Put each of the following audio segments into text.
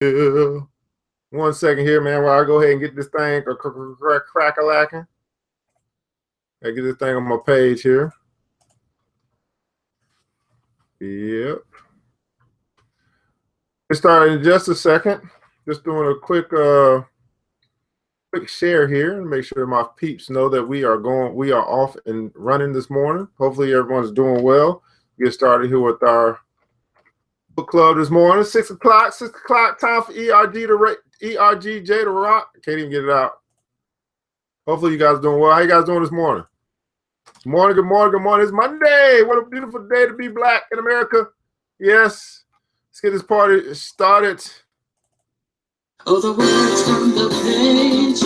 Yeah. 1 second here, man, while I go ahead and get this thing crack-a-lacking. I get this thing on my page here. Yep. Get started in just a second. Just doing a quick share here and make sure my peeps know that we are off and running this morning. Hopefully everyone's doing well. Get started here with our book club this morning. 6 o'clock time for ERGJ to rock. Can't even get it out. Hopefully you guys are doing well. How you guys doing this morning? Good morning, good morning, good morning. It's Monday. What a beautiful day to be black in America. Yes. Let's get this party started. Oh, the words from the pages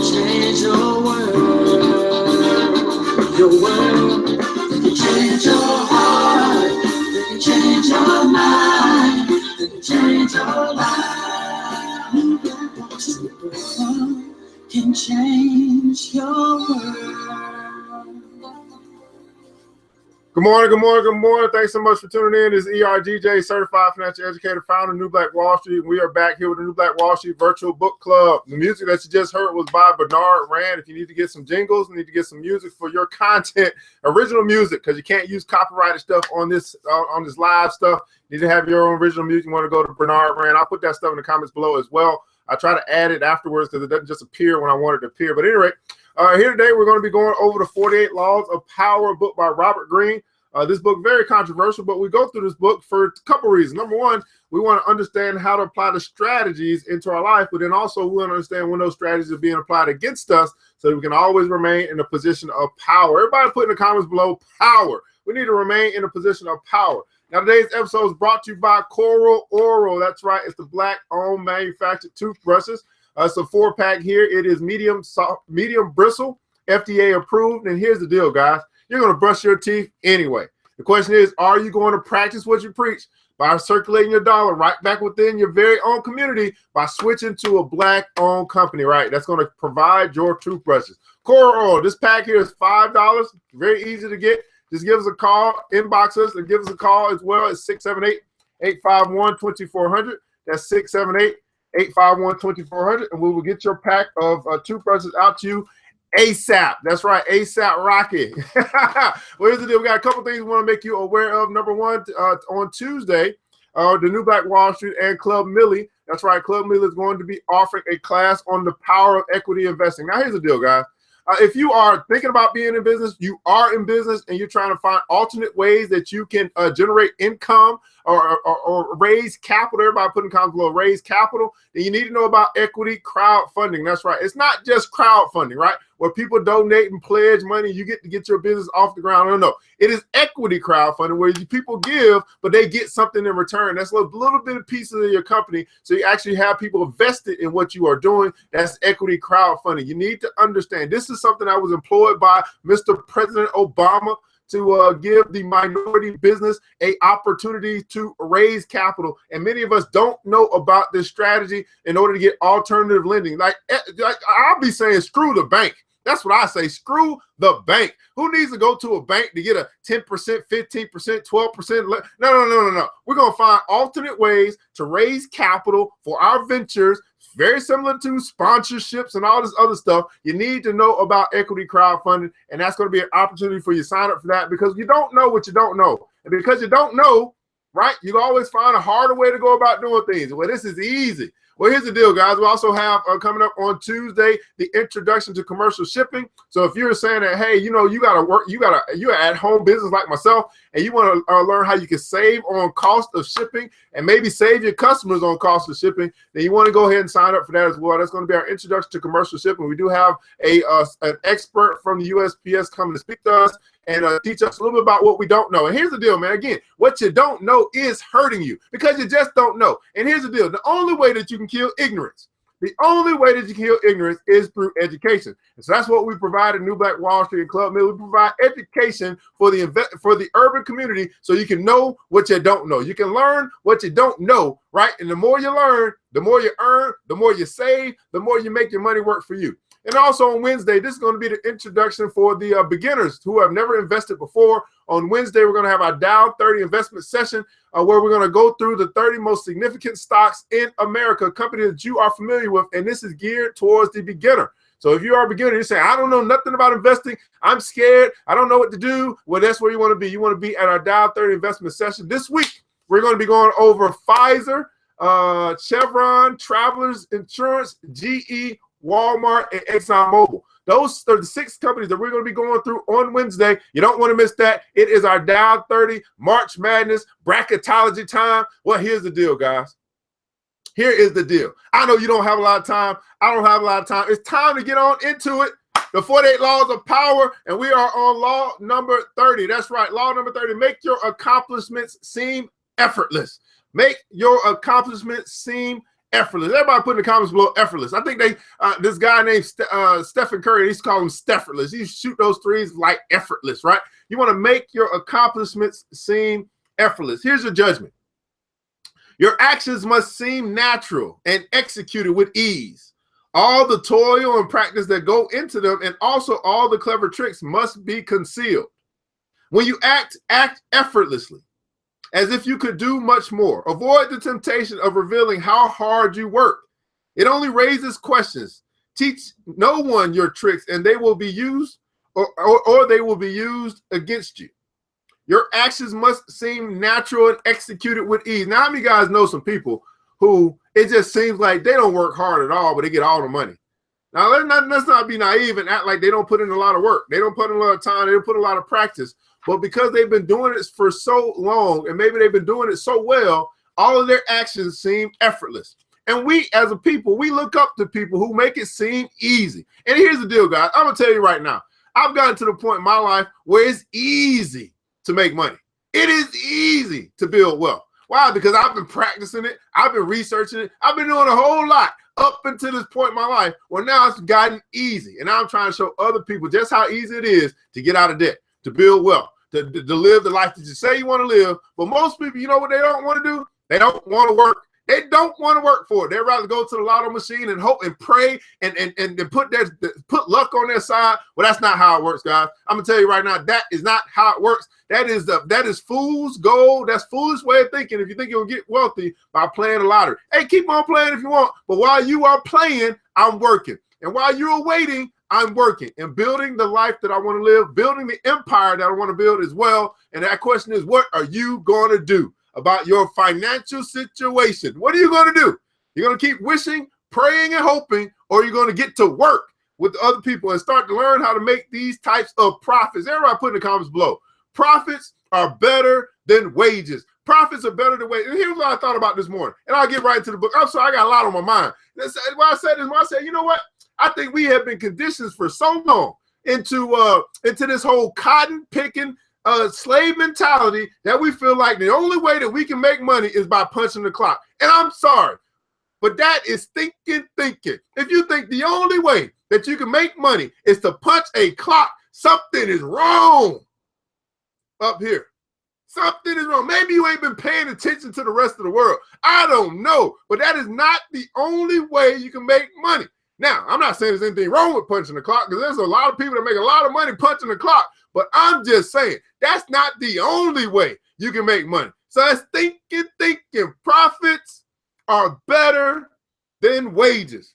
change your world. Your world. They can change your heart. They can change your mind. They can change your life. Superpower can change your world. Good morning, good morning, good morning. Thanks so much for tuning in. This is ERGJ, Certified Financial Educator, founder of New Black Wall Street. We are back here with the New Black Wall Street Virtual Book Club. The music that you just heard was by Bernard Rand. If you need to get some jingles, need to get some music for your content, original music, because you can't use copyrighted stuff on this live stuff. You need to have your own original music. You want to go to Bernard Rand. I'll put that stuff in the comments below as well. I try to add it afterwards because it doesn't just appear when I want it to appear. But anyway, here today we're going to be going over the 48 Laws of Power, book by Robert Greene. This book very controversial, but we go through this book for a couple reasons. Number one, we want to understand how to apply the strategies into our life, but then also we want to understand when those strategies are being applied against us so that we can always remain in a position of power. Everybody put in the comments below, power. We need to remain in a position of power. Now, today's episode is brought to you by Coral Oral. That's right. It's the black-owned manufactured toothbrushes. It's a 4-pack here. It is medium bristle, FDA approved. And here's the deal, guys. You're going to brush your teeth anyway. The question is, are you going to practice what you preach by circulating your dollar right back within your very own community by switching to a black-owned company, right? That's going to provide your toothbrushes. Coral Oil, this pack here is $5. Very easy to get. Just give us a call, inbox us, and give us a call as well at 678-851-2400. That's 678-851-2400, and we will get your pack of toothbrushes out to you ASAP. That's right, ASAP Rocky. Well, here's the deal. We got a couple things we want to make you aware of. Number one, on Tuesday, the New Black Wall Street and Club Millie. That's right, Club Millie is going to be offering a class on the power of equity investing. Now, here's the deal, guys. If you are thinking about being in business, you are in business, and you're trying to find alternate ways that you can generate income or raise capital, everybody put in comments below, raise capital, then you need to know about equity crowdfunding. That's right. It's not just crowdfunding, right? Where people donate and pledge money, you get to get your business off the ground. No. It is equity crowdfunding where people give, but they get something in return. That's a little bit of pieces of your company. So you actually have people vested in what you are doing. That's equity crowdfunding. You need to understand this is something that was employed by Mr. President Obama to give the minority business a opportunity to raise capital. And many of us don't know about this strategy in order to get alternative lending. Like I'll be saying, screw the bank. That's what I say. Screw the bank. Who needs to go to a bank to get a 10%, 15%, 12%? No. We're going to find alternate ways to raise capital for our ventures, very similar to sponsorships and all this other stuff. You need to know about equity crowdfunding, and that's going to be an opportunity for you to sign up for that because you don't know what you don't know. And because you don't know, right, you always find a harder way to go about doing things. Well, this is easy. Well, here's the deal, guys. We also have coming up on Tuesday the introduction to commercial shipping. So if you're saying that, hey, you know, you're at home business like myself, and you want to learn how you can save on cost of shipping and maybe save your customers on cost of shipping, then you want to go ahead and sign up for that as well. That's going to be our introduction to commercial shipping. We do have an expert from the USPS coming to speak to us and teach us a little bit about what we don't know. And here's the deal, man. Again, what you don't know is hurting you because you just don't know. And here's the deal. The only way that you can kill ignorance, the only way that you can kill ignorance is through education. And so that's what we provide at New Black Wall Street and Club Mill. We provide education for the urban community so you can know what you don't know. You can learn what you don't know, right? And the more you learn, the more you earn, the more you save, the more you make your money work for you. And also on Wednesday, this is going to be the introduction for the beginners who have never invested before. On Wednesday, we're going to have our Dow 30 investment session where we're going to go through the 30 most significant stocks in America, companies that you are familiar with, and this is geared towards the beginner. So if you are a beginner, you say, I don't know nothing about investing, I'm scared, I don't know what to do, well, that's where you want to be. You want to be at our Dow 30 investment session. This week, we're going to be going over Pfizer, Chevron, Travelers Insurance, GE, Walmart, and ExxonMobil. Those are the 6 companies that we're going to be going through on Wednesday. You don't want to miss that. It is our Dow 30 March Madness bracketology time. Well, here's the deal, guys. Here is the deal. I know you don't have a lot of time. I don't have a lot of time. It's time to get on into it. The 48 laws of power, and we are on law number 30. That's right, law number 30. Make your accomplishments seem effortless. Make your accomplishments seem effortless. Everybody put in the comments below effortless. I think this guy named Stephen Curry, he used to call him Steffortless. He shoot those threes like effortless, right? You want to make your accomplishments seem effortless. Here's your judgment. Your actions must seem natural and executed with ease. All the toil and practice that go into them, and also all the clever tricks, must be concealed. When you act effortlessly, as if you could do much more. Avoid the temptation of revealing how hard you work. It only raises questions. Teach no one your tricks, and they will be used, or they will be used against you. Your actions must seem natural and executed with ease. Now, how many guys know some people who it just seems like they don't work hard at all, but they get all the money? Now, let's not be naive and act like they don't put in a lot of work. They don't put in a lot of time. They don't put a lot of practice. But because they've been doing it for so long, and maybe they've been doing it so well, all of their actions seem effortless. And we, as a people, we look up to people who make it seem easy. And here's the deal, guys. I'm going to tell you right now. I've gotten to the point in my life where it's easy to make money. It is easy to build wealth. Why? Because I've been practicing it. I've been researching it. I've been doing a whole lot up until this point in my life where now it's gotten easy. And now I'm trying to show other people just how easy it is to get out of debt, to build wealth, to live the life that you say you want to live. But most people, you know what they don't want to do? They don't want to work. They don't want to work for it. They'd rather go to the lotto machine and hope and pray and put luck on their side. Well, that's not how it works, guys. I'm gonna tell you right now, that is not how it works. That is fool's gold. That's foolish way of thinking. If you think you'll get wealthy by playing the lottery, hey, keep on playing if you want. But while you are playing, I'm working, and while you're waiting, I'm working and building the life that I want to live, building the empire that I want to build as well. And that question is, what are you going to do about your financial situation? What are you going to do? You're going to keep wishing, praying, and hoping, or you're going to get to work with other people and start to learn how to make these types of profits? Everybody put in the comments below. Profits are better than wages. Profits are better than wages. And here's what I thought about this morning. And I'll get right into the book. I'm sorry, I got a lot on my mind. When I said, you know what? I think we have been conditioned for so long into this whole cotton picking, slave mentality that we feel like the only way that we can make money is by punching the clock. And I'm sorry, but that is thinking. If you think the only way that you can make money is to punch a clock, something is wrong up here. Something is wrong. Maybe you ain't been paying attention to the rest of the world. I don't know, but that is not the only way you can make money. Now, I'm not saying there's anything wrong with punching the clock, because there's a lot of people that make a lot of money punching the clock. But I'm just saying that's not the only way you can make money. So that's thinking. Profits are better than wages.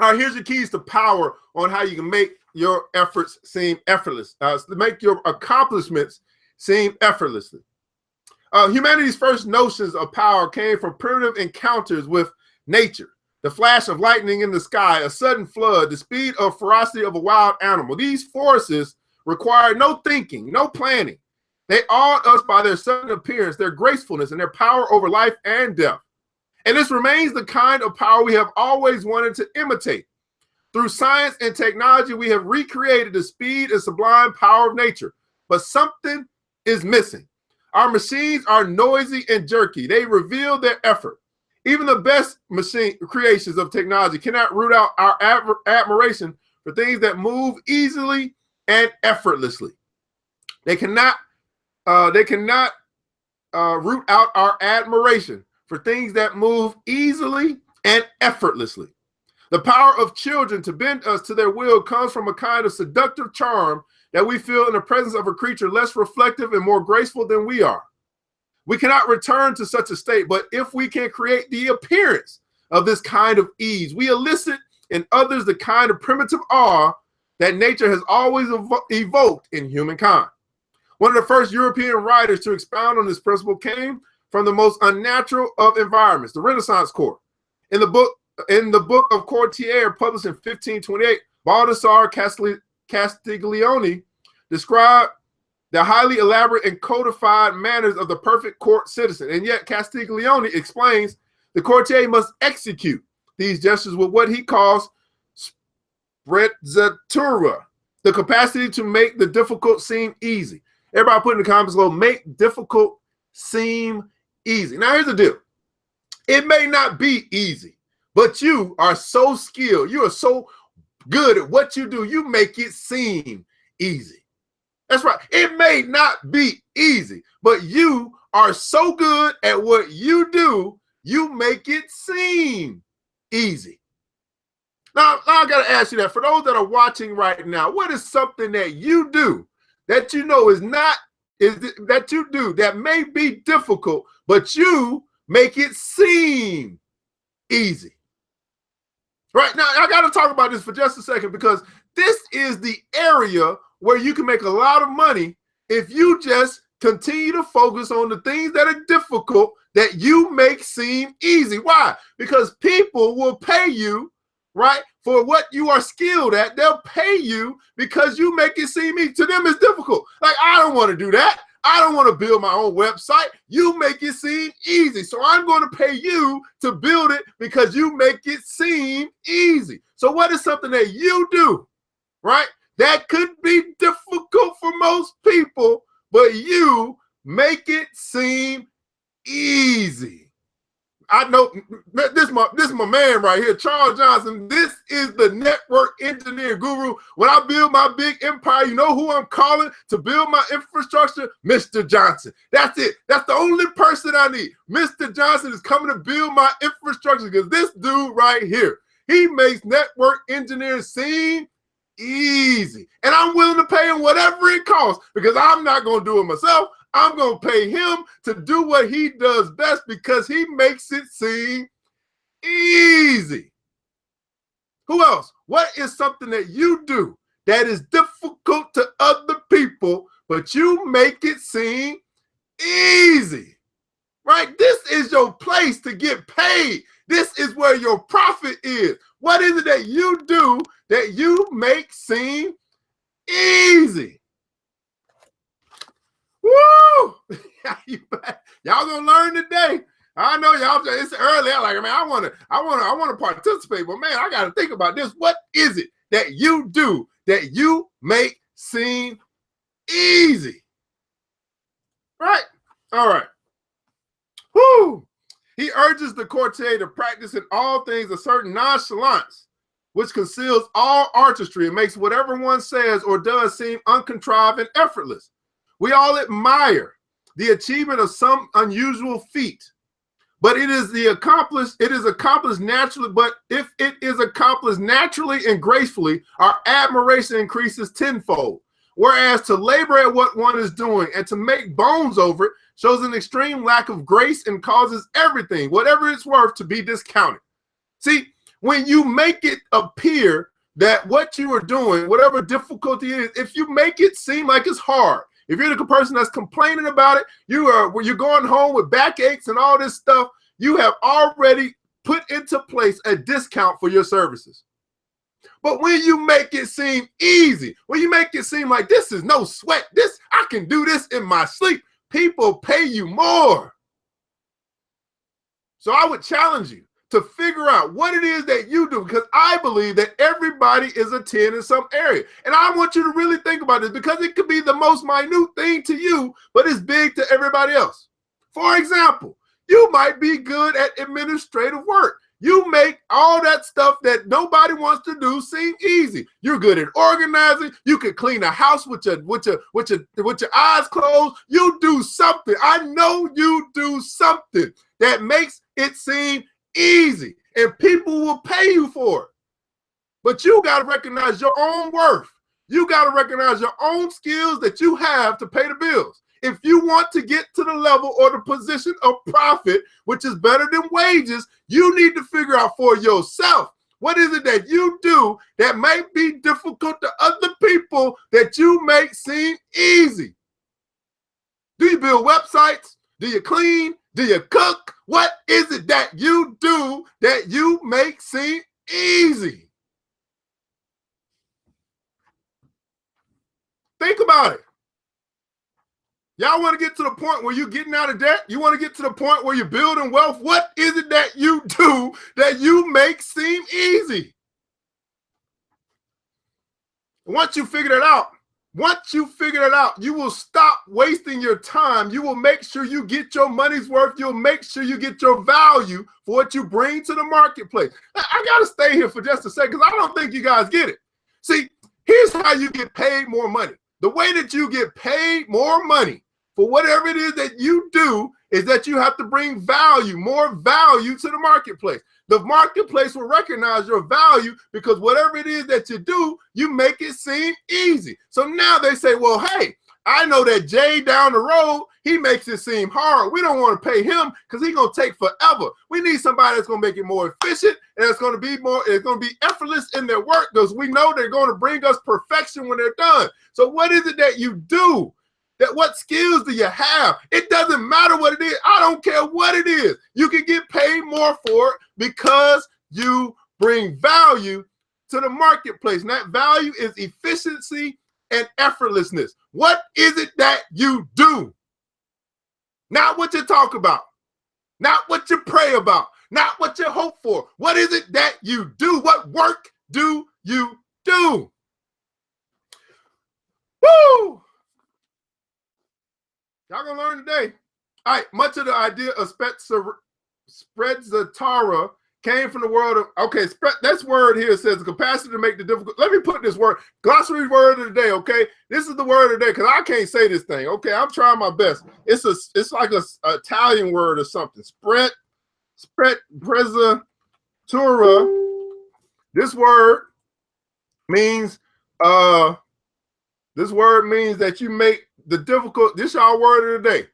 All right, here's the keys to power on how you can make your efforts seem effortless. To make your accomplishments seem effortlessly. Humanity's first notions of power came from primitive encounters with nature. The flash of lightning in the sky, a sudden flood, the speed or ferocity of a wild animal. These forces require no thinking, no planning. They awed us by their sudden appearance, their gracefulness, and their power over life and death. And this remains the kind of power we have always wanted to imitate. Through science and technology, we have recreated the speed and sublime power of nature. But something is missing. Our machines are noisy and jerky. They reveal their effort. Even the best machine creations of technology cannot root out our admiration for things that move easily and effortlessly. They cannot root out our admiration for things that move easily and effortlessly. The power of children to bend us to their will comes from a kind of seductive charm that we feel in the presence of a creature less reflective and more graceful than we are. We cannot return to such a state, but if we can create the appearance of this kind of ease, we elicit in others the kind of primitive awe that nature has always evoked in humankind. One of the first European writers to expound on this principle came from the most unnatural of environments, the Renaissance court. In the book of Courtier, published in 1528, Baldassare Castiglione described the highly elaborate and codified manners of the perfect court citizen. And yet Castiglione explains the courtier must execute these gestures with what he calls sprezzatura, the capacity to make the difficult seem easy. Everybody put in the comments below, make difficult seem easy. Now here's the deal. It may not be easy, but you are so skilled. You are so good at what you do. You make it seem easy. That's right. It may not be easy, but you are so good at what you do, you make it seem easy. Now I got to ask you that for those that are watching right now, what is something that you do that you know that you do that may be difficult, but you make it seem easy? Right now, I got to talk about this for just a second, because this is the area where you can make a lot of money if you just continue to focus on the things that are difficult that you make seem easy. Why? Because people will pay you, right, for what you are skilled at. They'll pay you because you make it seem easy. To them, it's difficult. Like, I don't want to do that. I don't want to build my own website. You make it seem easy. So I'm going to pay you to build it because you make it seem easy. So what is something that you do, right, that could be difficult for most people, but you make it seem easy? I know this is my man right here, Charles Johnson. This is the network engineer guru. When I build my big empire, you know who I'm calling to build my infrastructure? Mr. Johnson. That's it. That's the only person I need. Mr. Johnson is coming to build my infrastructure because this dude right here, he makes network engineering seem easy. And I'm willing to pay him whatever it costs, because I'm not going to do it myself. I'm going to pay him to do what he does best because he makes it seem easy. Who else? What is something that you do that is difficult to other people, but you make it seem easy? Right? This is your place to get paid. This is where your profit is. What is it that you do that you make seem easy? Woo! Y'all gonna learn today. I know y'all. It's early. I'm like, man, I want to participate, but man, I got to think about this. What is it that you do that you make seem easy? Right. All right. Woo! He urges the courtier to practice in all things a certain nonchalance, which conceals all artistry and makes whatever one says or does seem uncontrived and effortless. We all admire the achievement of some unusual feat, but it is accomplished naturally. But if it is accomplished naturally and gracefully, our admiration increases tenfold. Whereas to labor at what one is doing and to make bones over it shows an extreme lack of grace and causes everything, whatever it's worth, to be discounted. See, when you make it appear that what you are doing, whatever difficulty it is, if you make it seem like it's hard, if you're the person that's complaining about it, you're going home with backaches and all this stuff, you have already put into place a discount for your services. But when you make it seem easy, when you make it seem like this is no sweat, I can do this in my sleep, people pay you more. So I would challenge you to figure out what it is that you do, because I believe that everybody is a 10 in some area. And I want you to really think about this, because it could be the most minute thing to you, but it's big to everybody else. For example, you might be good at administrative work. You make all that stuff that nobody wants to do seem easy. You're good at organizing. You can clean a house with your eyes closed. You do something. I know you do something that makes it seem easy, and people will pay you for it. But you got to recognize your own worth. You got to recognize your own skills that you have to pay the bills. If you want to get to the level or the position of profit, which is better than wages, you need to figure out for yourself, what is it that you do that might be difficult to other people that you make seem easy? Do you build websites? Do you clean? Do you cook? What is it that you do that you make seem easy? Think about it. Y'all want to get to the point where you're getting out of debt? You want to get to the point where you're building wealth? What is it that you do that you make seem easy? Once you figure it out, you will stop wasting your time. You will make sure you get your money's worth. You'll make sure you get your value for what you bring to the marketplace. I got to stay here for just a second because I don't think you guys get it. See, here's how you get paid more money. The way that you get paid more money for whatever it is that you do is that you have to bring value, more value to the marketplace. The marketplace will recognize your value because whatever it is that you do, you make it seem easy. So now they say, well, hey, I know that Jay down the road, he makes it seem hard. We don't want to pay him because he's going to take forever. We need somebody that's going to make it more efficient and it's going to be effortless in their work because we know they're going to bring us perfection when they're done. So what is it that you do? What skills do you have? It doesn't matter what it is. I don't care what it is. You can get paid more for it because you bring value to the marketplace. And that value is efficiency and effortlessness. What is it that you do? Not what you talk about, not what you pray about, not what you hope for. What is it that you do? What work do you do? Woo! Y'all gonna learn today. All right, much of the idea of Spredzatara came from the world of, okay, this word here says the capacity to make the difficult. Let me put this word, glossary word of the day, okay? This is the word of the day because I can't say this thing, okay? I'm trying my best. It's like a Italian word or something. Spredzatara. This word means that you make the difficult, this is our word of the day.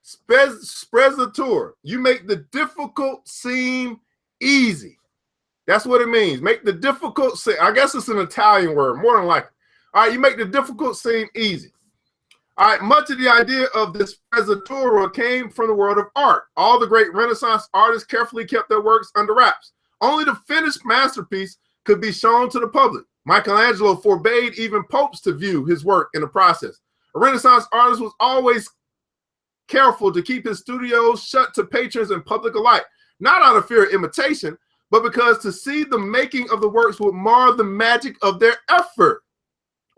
Sprezzatura. You make the difficult seem easy. That's what it means. Make the difficult seem, I guess it's an Italian word, more than likely. All right, you make the difficult seem easy. All right, much of the idea of this Sprezzatura came from the world of art. All the great Renaissance artists carefully kept their works under wraps. Only the finished masterpiece could be shown to the public. Michelangelo forbade even popes to view his work in the process. A Renaissance artist was always careful to keep his studios shut to patrons and public alike, not out of fear of imitation, but because to see the making of the works would mar the magic of their effort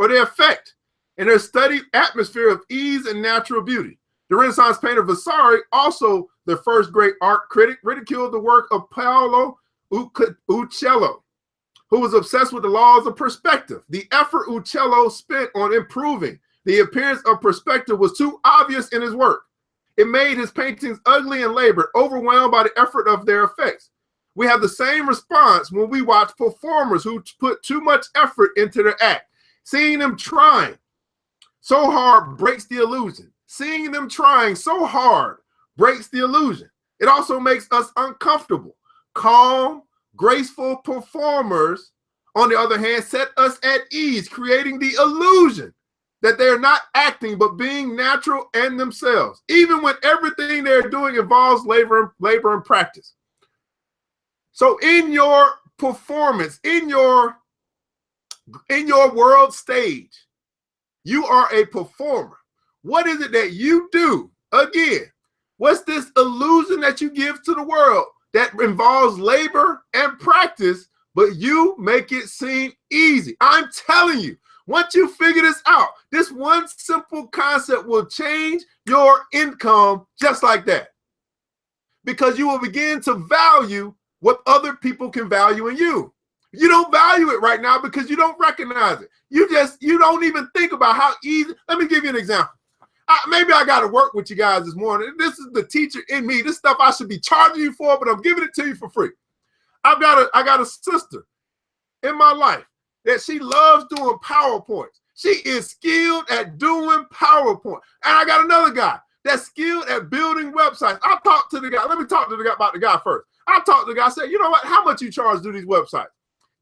or their effect and their studied atmosphere of ease and natural beauty. The Renaissance painter Vasari, also the first great art critic, ridiculed the work of Paolo Uccello, who was obsessed with the laws of perspective. The effort Uccello spent on improving the appearance of perspective was too obvious in his work. It made his paintings ugly and labored, overwhelmed by the effort of their effects. We have the same response when we watch performers who put too much effort into their act. Seeing them trying so hard breaks the illusion. Seeing them trying so hard breaks the illusion. It also makes us uncomfortable. Calm, graceful performers, on the other hand, set us at ease, creating the illusion that they're not acting, but being natural and themselves, even when everything they're doing involves labor and practice. So in your performance, in your world stage, you are a performer. What is it that you do? Again, what's this illusion that you give to the world that involves labor and practice, but you make it seem easy? I'm telling you, once you figure this out, this one simple concept will change your income just like that. Because you will begin to value what other people can value in you. You don't value it right now because you don't recognize it. You don't even think about how easy. Let me give you an example. Maybe I got to work with you guys this morning. This is the teacher in me. This stuff I should be charging you for, but I'm giving it to you for free. I got a sister. in my life that she loves doing PowerPoints. She is skilled at doing PowerPoint. And I got another guy that's skilled at building websites. I talked to the guy. Let me talk to the guy about the guy first. I talked to the guy. I said, you know what? How much you charge to do these websites?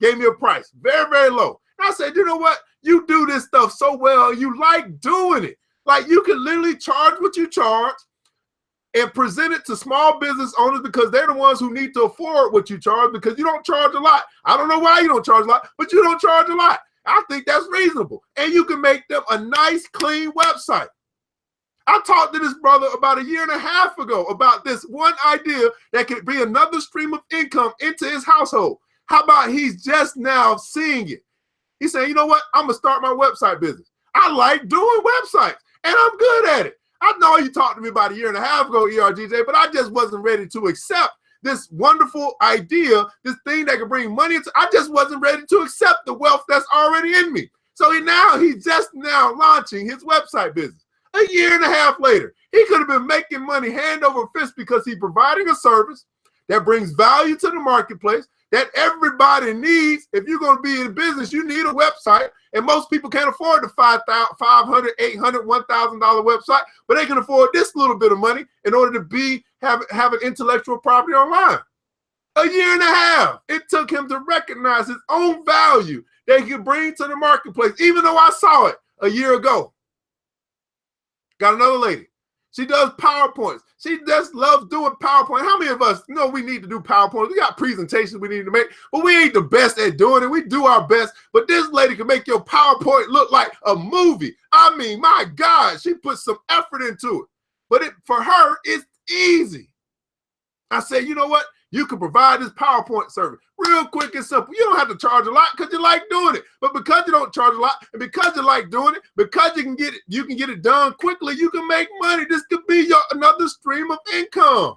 Gave me a price. Very, very low. And I said, you know what? You do this stuff so well. You like doing it. Like, you can literally charge what you charge and present it to small business owners because they're the ones who need to afford what you charge, because you don't charge a lot. I don't know why you don't charge a lot, but you don't charge a lot. I think that's reasonable. And you can make them a nice, clean website. I talked to this brother about a year and a half ago about this one idea that could be another stream of income into his household. How about he's just now seeing it? He's saying, you know what? I'm going to start my website business. I like doing websites, and I'm good at it. I know you talked to me about a year and a half ago, ERGJ, but I just wasn't ready to accept this wonderful idea, this thing that could bring money into. I just wasn't ready to accept the wealth that's already in me. So he's just now launching his website business. A year and a half later, he could have been making money hand over fist because he's providing a service that brings value to the marketplace that everybody needs. If you're going to be in business, you need a website. And most people can't afford the $500, $800, $1,000 website, but they can afford this little bit of money in order to have an intellectual property online. A year and a half. It took him to recognize his own value that he could bring to the marketplace, even though I saw it a year ago. Got another lady. She does PowerPoints. She just loves doing PowerPoint. How many of us know we need to do PowerPoints? We got presentations we need to make, but we ain't the best at doing it. We do our best, but this lady can make your PowerPoint look like a movie. I mean, my God, she puts some effort into it. But for her, it's easy. I said, you know what? You can provide this PowerPoint service real quick and simple. You don't have to charge a lot because you like doing it. But because you don't charge a lot, and because you like doing it, because you can get it done quickly, you can make money. This could be another stream of income.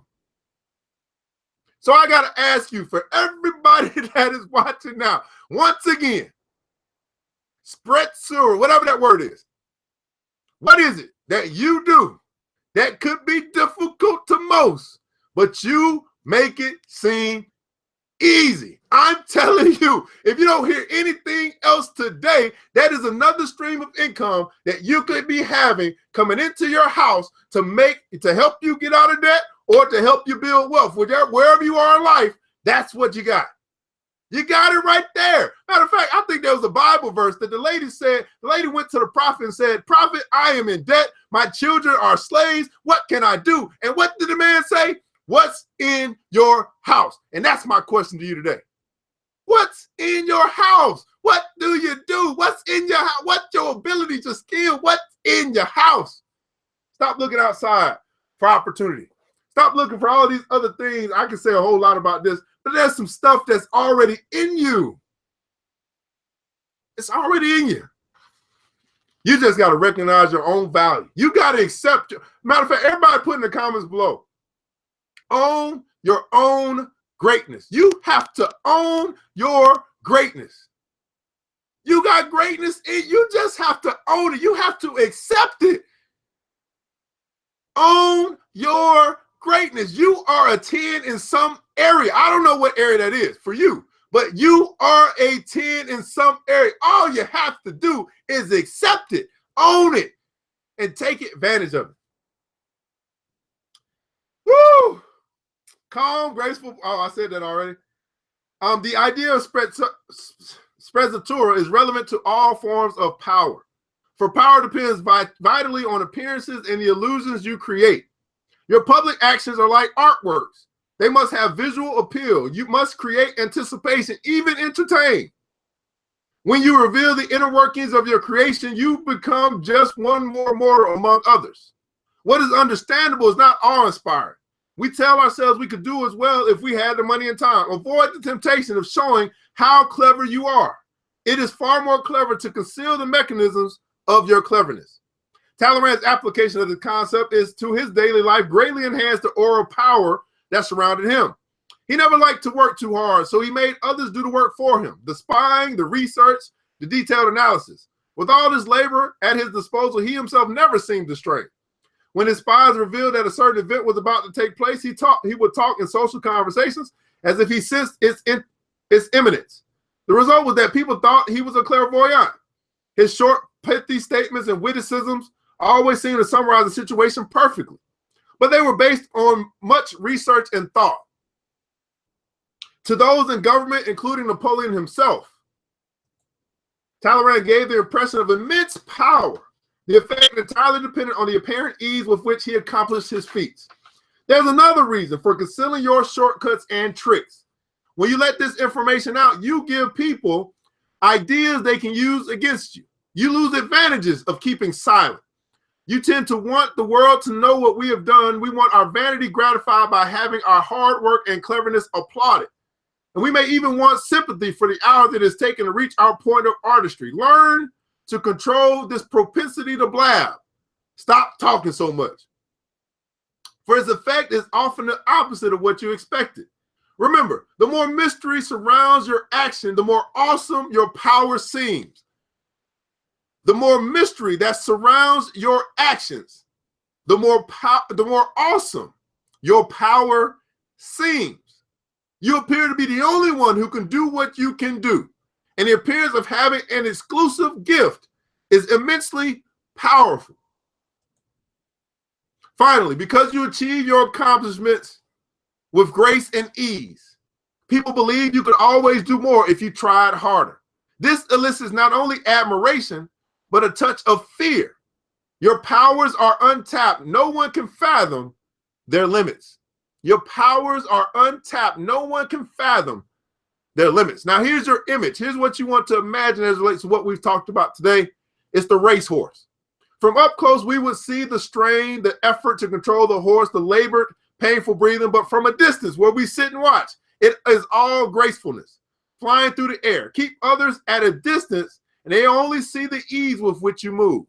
So I got to ask you, for everybody that is watching now, once again, spreadsure, whatever that word is, what is it that you do that could be difficult to most, but you make it seem easy? I'm telling you, if you don't hear anything else today, that is another stream of income that you could be having coming into your house to help you get out of debt or to help you build wealth. Wherever you are in life, that's what you got. You got it right there. Matter of fact, I think there was a Bible verse that the lady went to the prophet and said, "Prophet, I am in debt. My children are slaves. What can I do?" And what did the man say? What's in your house? And that's my question to you today. What's in your house? What do you do? What's in your house? What's your ability to skill? What's in your house? Stop looking outside for opportunity. Stop looking for all these other things. I can say a whole lot about this, but there's some stuff that's already in you. It's already in you. You just got to recognize your own value. You got to accept. Matter of fact, everybody put in the comments below. Own your own greatness. You have to own your greatness. You got greatness in you. Just have to own it. You have to accept it. Own your greatness. You are a 10 in some area. I don't know what area that is for you, but you are a 10 in some area. All you have to do is accept it, own it, and take advantage of it. Woo! Calm, graceful. Oh, I said that already. The idea of sprezzatura is relevant to all forms of power. For power depends vitally on appearances and the illusions you create. Your public actions are like artworks. They must have visual appeal. You must create anticipation, even entertain. When you reveal the inner workings of your creation, you become just one more mortal among others. What is understandable is not awe-inspiring. We tell ourselves we could do as well if we had the money and time. Avoid the temptation of showing how clever you are. It is far more clever to conceal the mechanisms of your cleverness. Talleyrand's application of the concept is to his daily life greatly enhanced the aura of power that surrounded him. He never liked to work too hard, so he made others do the work for him. The spying, the research, the detailed analysis. With all this labor at his disposal, he himself never seemed to stray. When his spies revealed that a certain event was about to take place, he would talk in social conversations as if he sensed its imminence. The result was that people thought he was a clairvoyant. His short, pithy statements and witticisms always seemed to summarize the situation perfectly, but they were based on much research and thought. To those in government, including Napoleon himself, Talleyrand gave the impression of immense power, the effect entirely dependent on the apparent ease with which he accomplished his feats. There's another reason for concealing your shortcuts and tricks. When you let this information out, you give people ideas they can use against you. You lose advantages of keeping silent. You tend to want the world to know what we have done. We want our vanity gratified by having our hard work and cleverness applauded. And we may even want sympathy for the hour that it's taken to reach our point of artistry. Learn to control this propensity to blab. Stop talking so much. For its effect is often the opposite of what you expected. Remember, the more mystery surrounds your action, the more awesome your power seems. The more mystery that surrounds your actions, the more awesome your power seems. You appear to be the only one who can do what you can do. And the appearance of having an exclusive gift is immensely powerful. Finally, because you achieve your accomplishments with grace and ease, people believe you could always do more if you tried harder. This elicits not only admiration, but a touch of fear. Your powers are untapped. No one can fathom their limits. Your powers are untapped. No one can fathom their limits. Now, here's your image. Here's what you want to imagine as it relates to what we've talked about today. It's the racehorse. From up close, we would see the strain, the effort to control the horse, the labored, painful breathing. But from a distance where we sit and watch, it is all gracefulness, flying through the air. Keep others at a distance, and they only see the ease with which you move.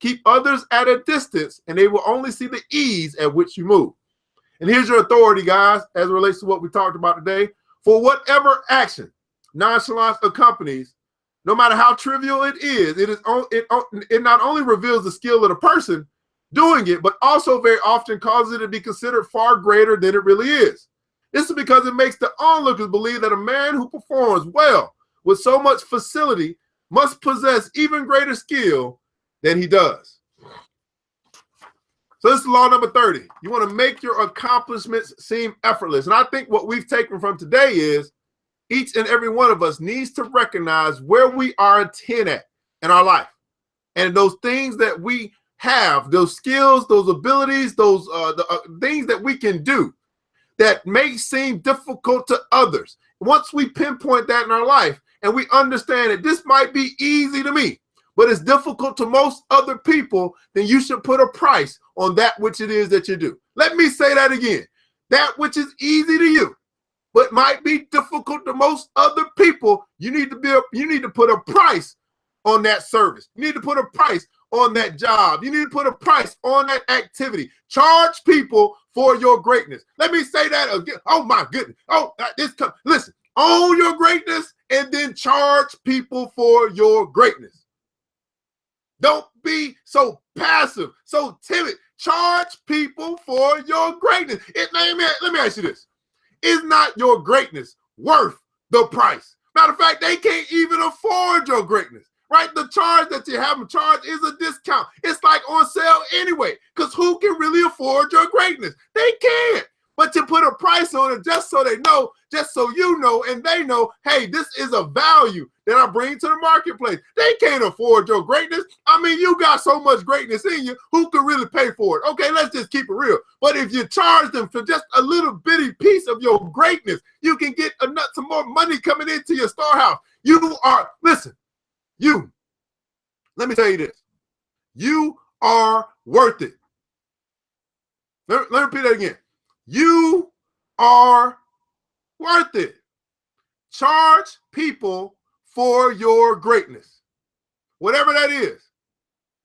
Keep others at a distance, and they will only see the ease at which you move. And here's your authority, guys, as it relates to what we talked about today. For whatever action nonchalance accompanies, no matter how trivial it is, it not only reveals the skill of the person doing it, but also very often causes it to be considered far greater than it really is. This is because it makes the onlookers believe that a man who performs well with so much facility must possess even greater skill than he does. So this is law number 30. You want to make your accomplishments seem effortless. And I think what we've taken from today is each and every one of us needs to recognize where we are a 10 at in our life. And those things that we have, those skills, those abilities, those things that we can do that may seem difficult to others. Once we pinpoint that in our life and we understand that this might be easy to me, but it's difficult to most other people, then you should put a price on that which it is that you do. Let me say that again. That which is easy to you, but might be difficult to most other people, you need to put a price on that service. You need to put a price on that job. You need to put a price on that activity. Charge people for your greatness. Let me say that again. Oh my goodness. Oh, listen, own your greatness and then charge people for your greatness. Don't be so passive, so timid. Charge people for your greatness. Let me ask you this. Is not your greatness worth the price? Matter of fact, they can't even afford your greatness, right? The charge that you have them charge is a discount. It's like on sale anyway, because who can really afford your greatness? They can't. But to put a price on it just so they know, just so you know and they know, hey, this is a value that I bring to the marketplace. They can't afford your greatness. I mean, you got so much greatness in you, who could really pay for it? Okay, let's just keep it real. But if you charge them for just a little bitty piece of your greatness, you can get some more money coming into your storehouse. Let me tell you this. You are worth it. Let me repeat that again. You are worth it. Charge people for your greatness. Whatever that is.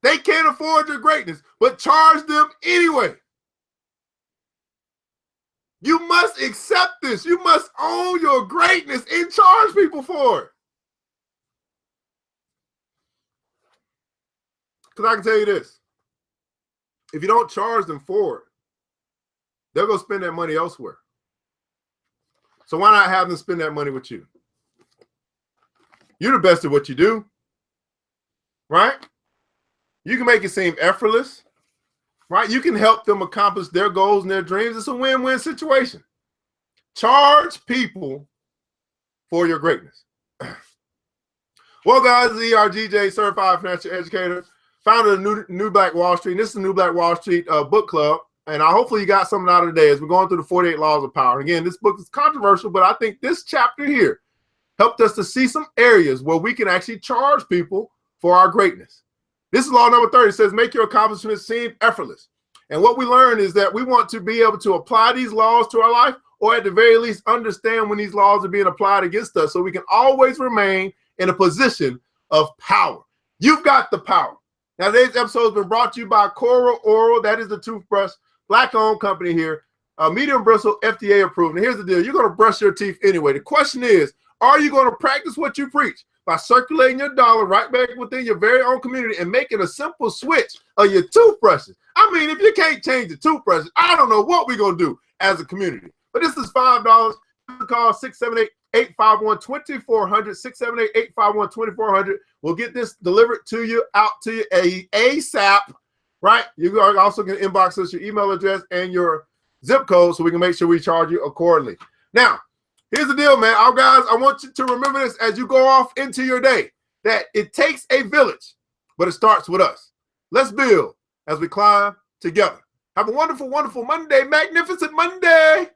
They can't afford your greatness, but charge them anyway. You must accept this. You must own your greatness and charge people for it. Because I can tell you this. If you don't charge them for it, they'll go spend that money elsewhere. So why not have them spend that money with you? You're the best at what you do, right? You can make it seem effortless, right? You can help them accomplish their goals and their dreams. It's a win-win situation. Charge people for your greatness. Well, guys, the ERGJ Certified Financial Educator, founder of New Black Wall Street. This is the New Black Wall Street book club. And hopefully you got something out of today as we're going through the 48 Laws of Power. And again, this book is controversial, but I think this chapter here helped us to see some areas where we can actually charge people for our greatness. This is law number 30. It says, make your accomplishments seem effortless. And what we learned is that we want to be able to apply these laws to our life, or at the very least understand when these laws are being applied against us, so we can always remain in a position of power. You've got the power. Now, today's episode has been brought to you by Coral Oral. That is the toothbrush, Black-owned company here, medium bristle, FDA approved. And here's the deal. You're going to brush your teeth anyway. The question is, are you going to practice what you preach by circulating your dollar right back within your very own community and making a simple switch of your toothbrushes? I mean, if you can't change the toothbrushes, I don't know what we're going to do as a community. But this is $5. Call 678-851-2400, 678-851-2400. We'll get this delivered to you, out to you ASAP, right? You are also going to inbox us your email address and your zip code so we can make sure we charge you accordingly. Now, here's the deal, man. Guys, I want you to remember this as you go off into your day, that it takes a village, but it starts with us. Let's build as we climb together. Have a wonderful, wonderful Monday, magnificent Monday.